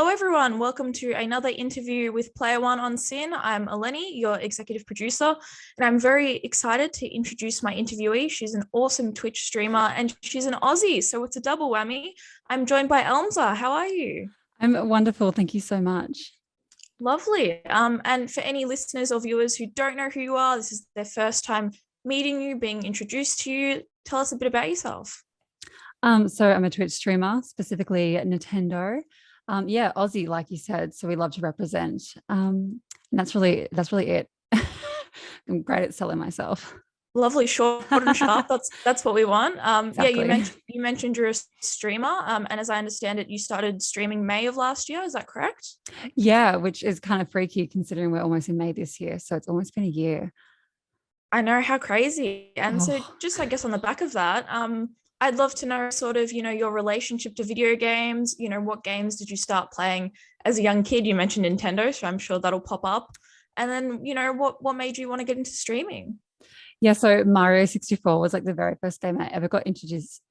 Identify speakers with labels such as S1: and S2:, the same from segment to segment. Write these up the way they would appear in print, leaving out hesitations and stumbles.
S1: Hello, everyone. Welcome to another interview with Player One on Sin. I'm Eleni, your executive producer, and I'm very excited to introduce my interviewee. She's an awesome Twitch streamer and she's an Aussie, so it's a double whammy. I'm joined by Elmza. How are you?
S2: I'm wonderful. Thank you so much.
S1: Lovely. And for any listeners or viewers who don't know who you are, this is their first time meeting you, being introduced to you. Tell us a bit about yourself.
S2: So I'm a Twitch streamer, specifically Nintendo. Yeah, Aussie, like you said. So we love to represent. And that's really it. I'm great at selling myself.
S1: Lovely, short and sharp. That's what we want. Yeah,
S2: Exactly.
S1: you mentioned you're a streamer, and as I understand it, you started streaming May of last year. Is that correct?
S2: Yeah, which is kind of freaky considering we're almost in May this year. So it's almost been a year.
S1: I know, how crazy. And so,
S2: Oh,
S1: just I guess on the back of that, I'd love to know sort of your relationship to video games. What games did you start playing as a young kid? You mentioned Nintendo, so I'm sure that'll pop up. And then what made you want to get into streaming?
S2: yeah, so Mario 64 was like the very first game I ever got introduced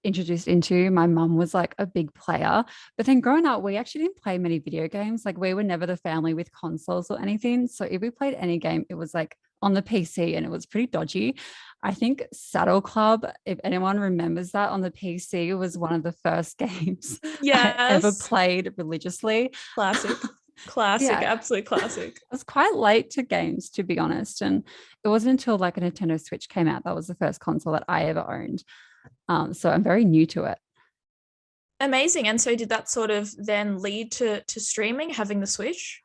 S2: into. My mum was like a big player. But then growing up, we actually didn't play many video games. Like we were never the family with consoles or anything. So if we played any game, it was like on the PC and it was pretty dodgy. I think Saddle Club, if anyone remembers that on the PC, was one of the first games I ever
S1: Yes,
S2: played religiously.
S1: classic, classic,
S2: Yeah,
S1: absolute classic.
S2: I was quite late to games, to be honest. And it wasn't until like a Nintendo Switch came out that was the first console that I ever owned. So I'm very new to it.
S1: Amazing. And so did that sort of then lead to streaming, having the Switch?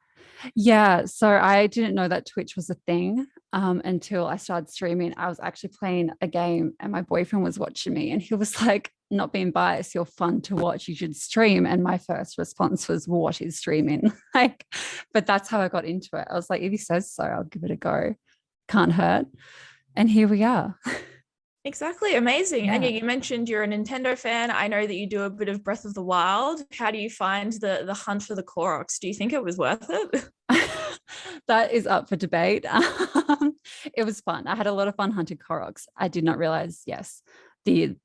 S2: Yeah, so I didn't know that Twitch was a thing until I started streaming. I was actually playing a game and my boyfriend was watching me and he was like, not being biased, you're fun to watch. You should stream. And my first response was, what is streaming? Like, but that's how I got into it. I was like, if he says so, I'll give it a go. Can't hurt. And here we are.
S1: Exactly. Amazing. And yeah,
S2: Yeah.
S1: you mentioned you're a Nintendo fan. I know that you do a bit of Breath of the Wild. How do you find the hunt for the Koroks? Do you think it was worth it?
S2: That is up for debate. It was fun. I had a lot of fun hunting Koroks. I did not realize, yes, the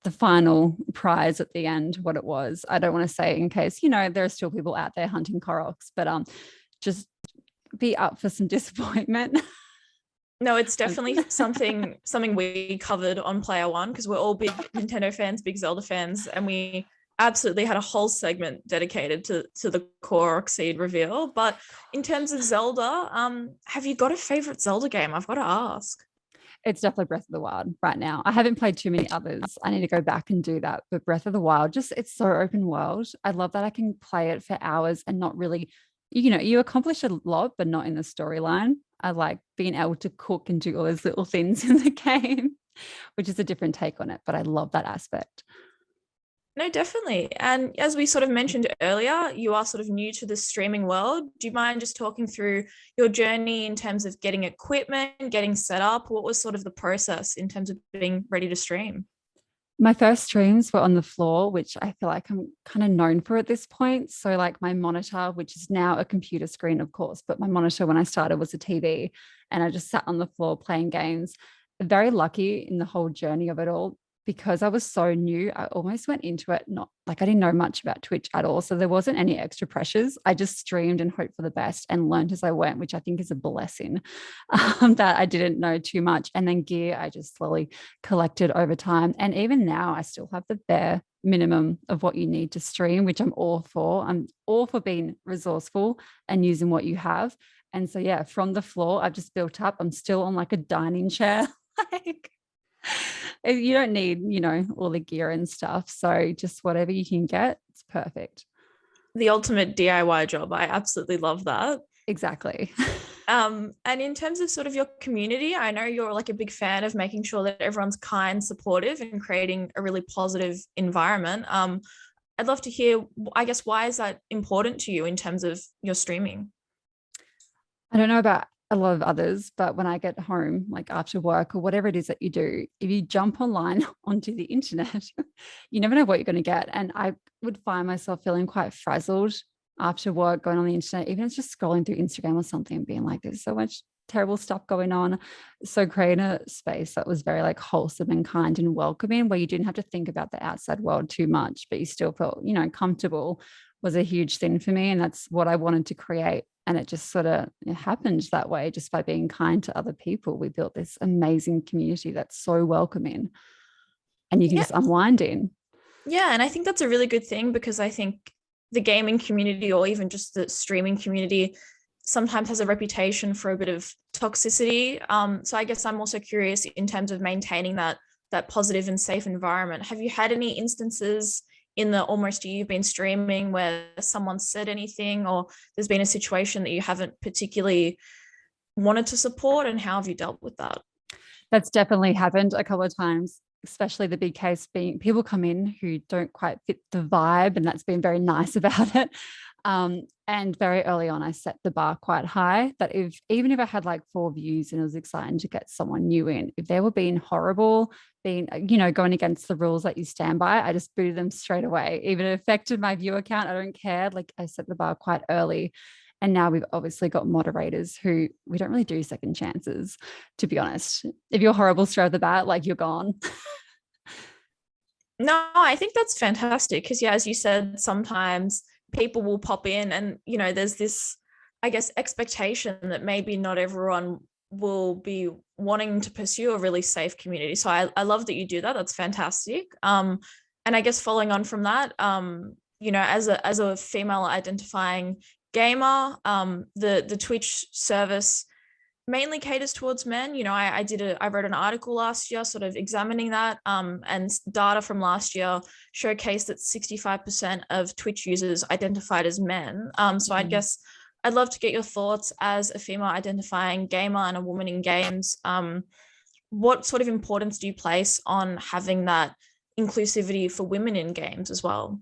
S2: the final prize at the end, what it was. I don't want to say in case, there are still people out there hunting Koroks, but just be up for some disappointment.
S1: No, it's definitely something we covered on Player One because we're all big Nintendo fans, big Zelda fans, and we absolutely had a whole segment dedicated to the Korok seed reveal. But in terms of Zelda, have you got a favorite Zelda game? I've got to ask.
S2: It's definitely Breath of the Wild right now. I haven't played too many others. I need to go back and do that. But Breath of the Wild, just it's so open world. I love that I can play it for hours and not really, you accomplish a lot, but not in the storyline. I like being able to cook and do all those little things in the game, which is a different take on it. But I love that aspect.
S1: No, definitely. And as we sort of mentioned earlier, you are sort of new to the streaming world. Do you mind just talking through your journey in terms of getting equipment, getting set up? What was sort of the process in terms of being ready to stream?
S2: My first streams were on the floor, which I feel like I'm kind of known for at this point. So, like my monitor, which is now a computer screen, of course, but my monitor when I started was a TV, and I just sat on the floor playing games. Very lucky in the whole journey of it all because I was so new. I almost went into it not like I didn't know much about Twitch at all. So, there wasn't any extra pressures. I just streamed and hoped for the best and learned as I went, which I think is a blessing that I didn't know too much. And then gear, I just slowly collected over time. And even now, I still have the bare minimum of what you need to stream, which I'm all for. I'm all for being resourceful and using what you have. And so, yeah, from the floor, I've just built up. I'm still on like a dining chair. Like, you don't need, all the gear and stuff. So, just whatever you can get, it's perfect.
S1: The ultimate DIY job. I absolutely love that.
S2: Exactly.
S1: And in terms of sort of your community, I know you're like a big fan of making sure that everyone's kind, supportive, and creating a really positive environment. I'd love to hear, I guess, why is that important to you in terms of your streaming?
S2: I don't know about a lot of others, but when I get home, like after work or whatever it is that you do, if you jump online onto the internet, you never know what you're going to get. And I would find myself feeling quite frazzled after work, going on the internet, even if it's just scrolling through Instagram or something, being like, there's so much terrible stuff going on. So creating a space that was very like wholesome and kind and welcoming, where you didn't have to think about the outside world too much, but you still felt, comfortable was a huge thing for me. And that's what I wanted to create. And it just sort of happened that way, just by being kind to other people. We built this amazing community that's so welcoming and you can
S1: Yeah.
S2: just unwind in.
S1: Yeah, and I think that's a really good thing, because I think the gaming community, or even just the streaming community, sometimes has a reputation for a bit of toxicity. So I guess I'm also curious, in terms of maintaining that positive and safe environment. Have you had any instances in the almost year you've been streaming where someone said anything, or there's been a situation that you haven't particularly wanted to support, and how have you dealt with that?
S2: That's definitely happened a couple of times, especially the big case being people come in who don't quite fit the vibe, and that's been very nice about it. And very early on, I set the bar quite high, that even if I had like 4 views and it was exciting to get someone new in, if they were being horrible, being, going against the rules that you stand by, I just booted them straight away. Even if it affected my viewer count, I don't care. Like, I set the bar quite early. And now we've obviously got moderators who, we don't really do second chances, to be honest. If you're horrible straight off the bat, like, you're gone.
S1: No, I think that's fantastic, because, yeah, as you said, sometimes people will pop in, and there's this, I guess, expectation that maybe not everyone will be wanting to pursue a really safe community. So I love that you do that. That's fantastic. And I guess following on from that, as a female identifying gamer, the Twitch service mainly caters towards men. I wrote an article last year sort of examining that, and data from last year showcased that 65% of Twitch users identified as men. So I guess I'd love to get your thoughts as a female identifying gamer and a woman in games. What sort of importance do you place on having that inclusivity for women in games as well?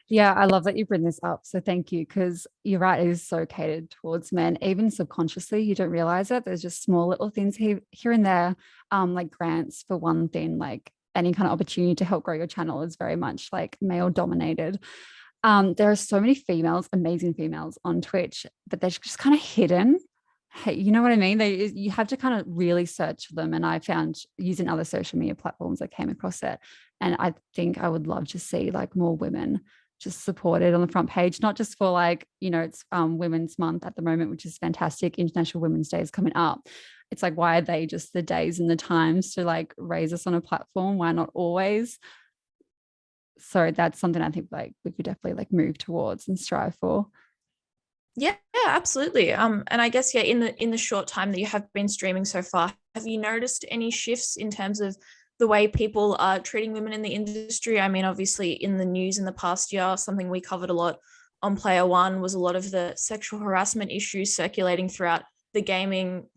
S2: Yeah, I love that you bring this up. So thank you, because you're right, it is so catered towards men, even subconsciously. You don't realize it. There's just small little things here and there, like grants for one thing, like any kind of opportunity to help grow your channel is very much like male dominated. There are so many females, amazing females on Twitch, but they're just kind of hidden. Hey, you know what I mean? You have to kind of really search for them. And I found, using other social media platforms, I came across it. And I think I would love to see like more women just supported on the front page, not just for like, it's Women's Month at the moment, which is fantastic. International Women's Day is coming up. It's like, why are they just the days and the times to like raise us on a platform? Why not always? So that's something I think like we could definitely like move towards and strive for.
S1: Yeah, absolutely. And I guess, yeah, in the short time that you have been streaming so far, have you noticed any shifts in terms of the way people are treating women in the industry? I mean, obviously in the news in the past year, something we covered a lot on Player One was a lot of the sexual harassment issues circulating throughout the gaming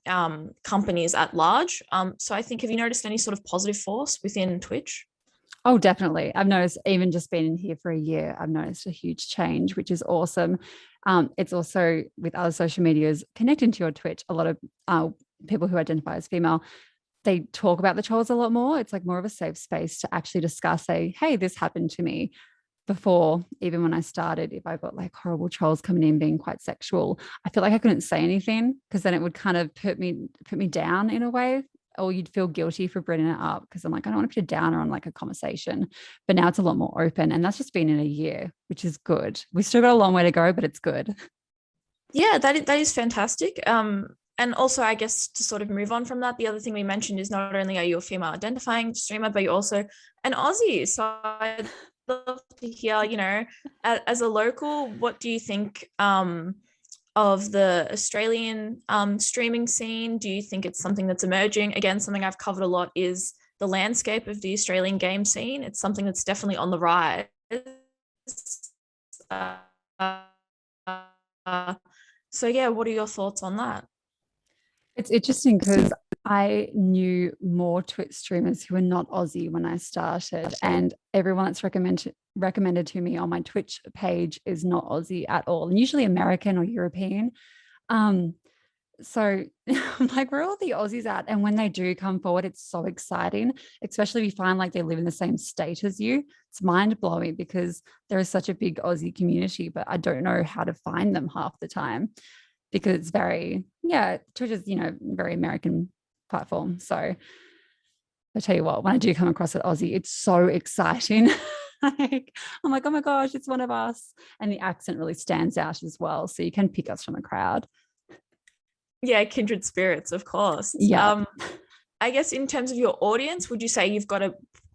S1: companies at large. So I think, have you noticed any sort of positive force within Twitch?
S2: Oh, definitely. I've noticed, even just being in here for a year, I've noticed a huge change, which is awesome. It's also with other social medias connecting to your Twitch. A lot of people who identify as female, they talk about the trolls a lot more. It's like more of a safe space to actually discuss, say, hey, this happened to me. Before, even when I started, if I got like horrible trolls coming in being quite sexual, I feel like I couldn't say anything, because then it would kind of put me down in a way, or you'd feel guilty for bringing it up, because I'm like, I don't want to put a downer on like a conversation. But now it's a lot more open, and that's just been in a year, which is good. We've still got a long way to go, but it's good.
S1: Yeah, that is fantastic. And also, I guess, to sort of move on from that, the other thing we mentioned is, not only are you a female identifying streamer, but you're also an Aussie. So I'd love to hear, as a local, what do you think of the Australian streaming scene? Do you think it's something that's emerging? Again, something I've covered a lot is the landscape of the Australian game scene. It's something that's definitely on the rise. So yeah, what are your thoughts on that?
S2: It's interesting because I knew more Twitch streamers who were not Aussie when I started, and everyone that's recommended to me on my Twitch page is not Aussie at all, and usually American or European. So I'm like, where are all the Aussies at? And when they do come forward, it's so exciting, especially if you find like they live in the same state as you. It's mind blowing, because there is such a big Aussie community, but I don't know how to find them half the time, because it's Twitch is, very American platform. So I tell you what, when I do come across an Aussie, it's so exciting. Like, I'm like, oh my gosh, it's one of us. And the accent really stands out as well. So you can pick us from a crowd.
S1: Yeah, kindred spirits, of course.
S2: Yeah.
S1: I guess in terms of your audience, would you say you've got a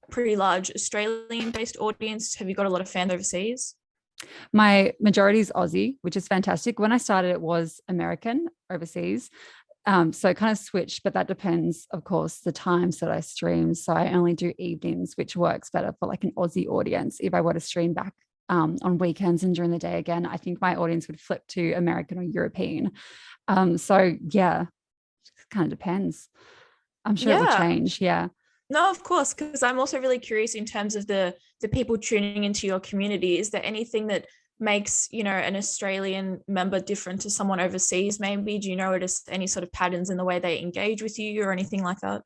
S1: pretty large Australian-based audience? Have you got a lot of fans overseas?
S2: My majority is Aussie, which is fantastic. When I started, it was American overseas. So it kind of switched, but that depends, of course, the times that I stream. So I only do evenings, which works better for like an Aussie audience. If I were to stream back on weekends and during the day again, I think my audience would flip to American or European. So yeah, it kind of depends. I'm sure it will
S1: Yeah.
S2: change. Yeah.
S1: No, of course, because I'm also really curious in terms of the people tuning into your community. Is there anything that makes, an Australian member different to someone overseas? Maybe do you notice any sort of patterns in the way they engage with you or anything like that?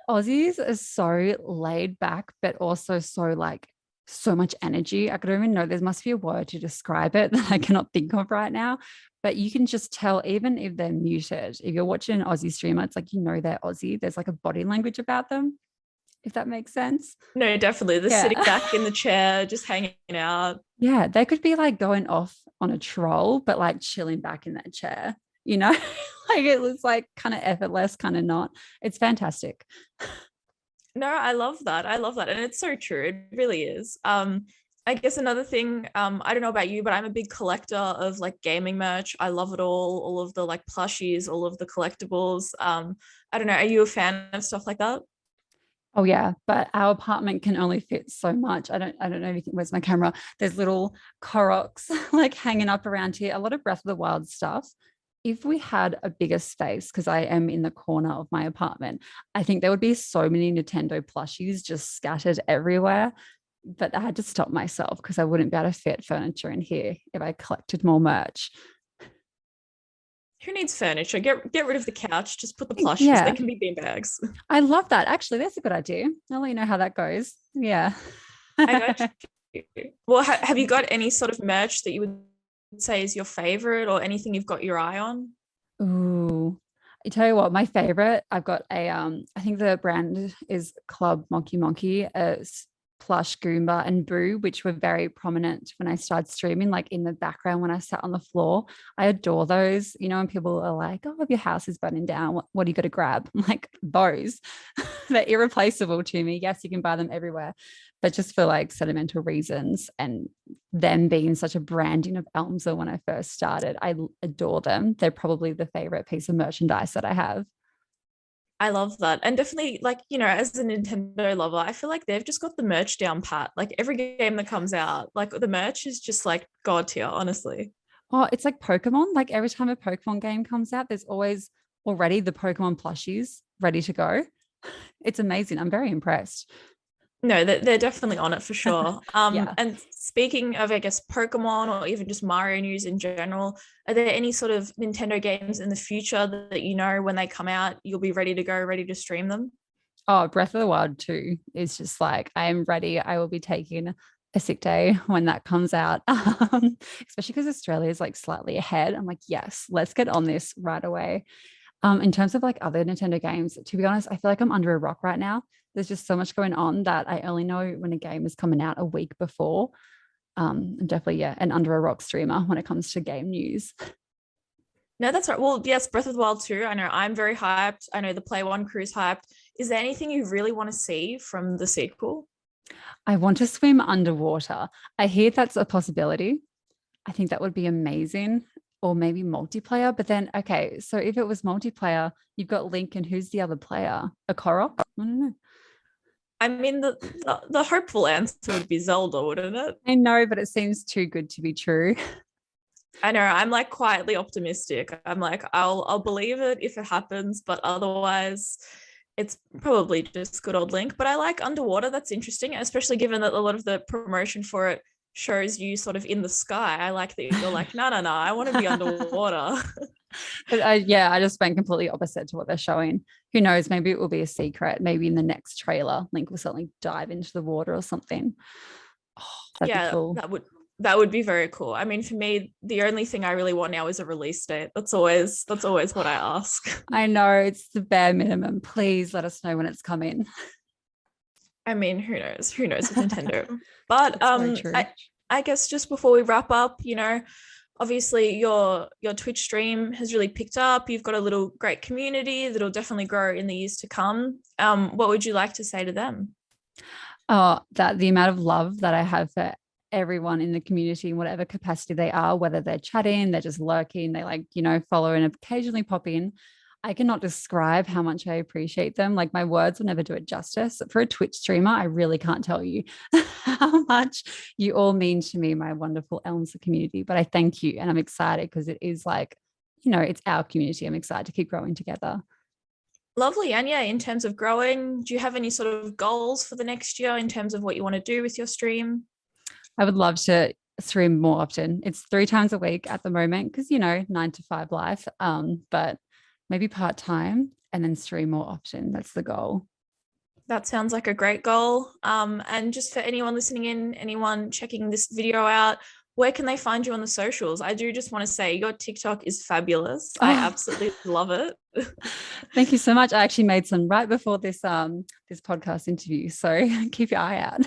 S2: Aussies are so laid back, but also so like so much energy. I don't even know. There must be a word to describe it that I cannot think of right now. But you can just tell, even if they're muted, if you're watching an Aussie streamer, it's like, they're Aussie. There's like a body language about them, if that makes sense.
S1: No, definitely. They're
S2: Yeah.
S1: sitting back in the chair, just hanging out.
S2: Yeah. They could be like going off on a troll, but like chilling back in that chair, you know? Like it was like kind of effortless, kind of not. It's fantastic.
S1: No, I love that. I love that. And it's so true. It really is. I guess another thing, I don't know about you, but I'm a big collector of like gaming merch. I love it all of the like plushies, all of the collectibles. I don't know. Are you a fan of stuff like that?
S2: Oh yeah, but our apartment can only fit so much. I don't know if you can, where's my camera? There's little Koroks like hanging up around here. A lot of Breath of the Wild stuff. If we had a bigger space, because I am in the corner of my apartment, I think there would be so many Nintendo plushies just scattered everywhere. But I had to stop myself because I wouldn't be able to fit furniture in here if I collected more merch.
S1: Who needs furniture? Get rid of the couch. Just put the plushies. They
S2: Yeah,
S1: can be beanbags.
S2: I love that. Actually, that's a good idea. I'll let you know how that goes. Yeah.
S1: I got you. Well, have you got any sort of merch that you would say is your favorite or anything you've got your eye on?
S2: Ooh. I tell you what, my favorite, I've got I think the brand is Club Monkey Monkey, plush Goomba and Boo, which were very prominent when I started streaming, like in the background when I sat on the floor. I adore those. When people are like, oh, if your house is burning down, what do you got to grab? I'm like, those. They're irreplaceable to me. Yes, you can buy them everywhere. But just for like sentimental reasons and them being such a branding of Elmza when I first started, I adore them. They're probably the favorite piece of merchandise that I have.
S1: I love that. And definitely, like, as a Nintendo lover, I feel like they've just got the merch down pat. Like every game that comes out, like the merch is just like God tier, honestly.
S2: Oh, it's like Pokemon. Like every time a Pokemon game comes out, there's always already the Pokemon plushies ready to go. It's amazing. I'm very impressed.
S1: No, they're definitely on it for sure.
S2: Yeah.
S1: And speaking of, I guess, Pokemon or even just Mario news in general, are there any sort of Nintendo games in the future that when they come out, you'll be ready to go, ready to stream them?
S2: Oh, Breath of the Wild 2 is just like, I am ready. I will be taking a sick day when that comes out, especially because Australia is like slightly ahead. I'm like, yes, let's get on this right away. In terms of like other Nintendo games, to be honest, I feel like I'm under a rock right now. There's just so much going on that I only know when a game is coming out a week before. I'm definitely, yeah, an under a rock streamer when it comes to game news.
S1: No, that's right. Well, yes, Breath of the Wild 2. I know I'm very hyped. I know the Play One crew is hyped. Is there anything you really want to see from the sequel?
S2: I want to swim underwater. I hear that's a possibility. I think that would be amazing. Or maybe multiplayer. But then, okay, so if it was multiplayer, you've got Link and who's the other player? A Korok? I don't know.
S1: I mean, the hopeful answer would be Zelda, wouldn't it?
S2: I know, but it seems too good to be true.
S1: I know. I'm like quietly optimistic. I'm like, I'll believe it if it happens, but otherwise, it's probably just good old Link. But I like underwater. That's interesting, especially given that a lot of the promotion for it shows you sort of in the sky. I like that you're like, no, no, no, I want to be underwater.
S2: Yeah, I just went completely opposite to what they're showing. Who knows? Maybe it will be a secret. Maybe in the next trailer, Link will suddenly dive into the water or something. Oh, that'd be cool.
S1: That would be very cool. I mean, for me, the only thing I really want now is a release date. That's always what I ask.
S2: I know it's the bare minimum. Please let us know when it's coming.
S1: I mean, who knows? Who knows with Nintendo? But
S2: That's very true.
S1: I guess just before we wrap up, obviously your Twitch stream has really picked up. You've got a little great community that'll definitely grow in the years to come. What would you like to say to them?
S2: Oh, that the amount of love that I have for everyone in the community in whatever capacity they are, whether they're chatting, they're just lurking, they like, follow and occasionally pop in. I cannot describe how much I appreciate them. Like my words will never do it justice. For a Twitch streamer, I really can't tell you how much you all mean to me, my wonderful Elmza community. But I thank you. And I'm excited because it is like, it's our community. I'm excited to keep growing together.
S1: Lovely. And yeah, in terms of growing, do you have any sort of goals for the next year in terms of what you want to do with your stream?
S2: I would love to stream more often. It's 3 times a week at the moment because, 9 to 5 life, but maybe part-time and then stream more often. That's the goal.
S1: That sounds like a great goal. And just for anyone listening in, anyone checking this video out, where can they find you on the socials? I do just want to say your TikTok is fabulous. I absolutely love it.
S2: Thank you so much. I actually made some right before this podcast interview, so keep your eye out.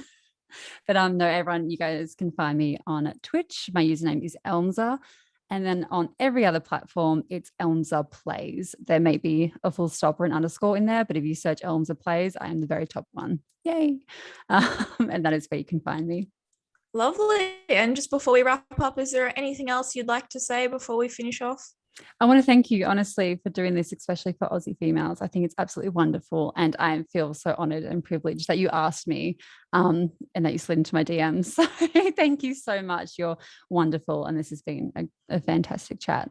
S2: But no, everyone, you guys can find me on Twitch. My username is Elmza. And then on every other platform, it's Elmza Plays. There may be a full stop or an underscore in there, but if you search Elmza Plays, I am the very top one. Yay. And that is where you can find me.
S1: Lovely. And just before we wrap up, is there anything else you'd like to say before we finish off?
S2: I want to thank you, honestly, for doing this, especially for Aussie females. I think it's absolutely wonderful. And I feel so honored and privileged that you asked me and that you slid into my DMs. So thank you so much. You're wonderful. And this has been a fantastic chat.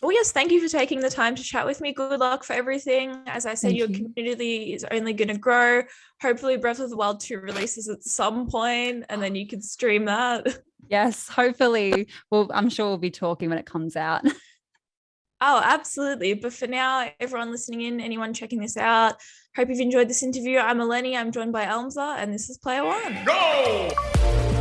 S1: Well, yes, thank you for taking the time to chat with me. Good luck for everything. As I said, your community is only going to grow. Hopefully Breath of the Wild 2 releases at some point and then you can stream that.
S2: Yes, hopefully. Well, I'm sure we'll be talking when it comes out.
S1: Oh, absolutely. But for now, everyone listening in, anyone checking this out, hope you've enjoyed this interview. I'm Eleni. I'm joined by Elmza, and this is Player One.
S3: Go!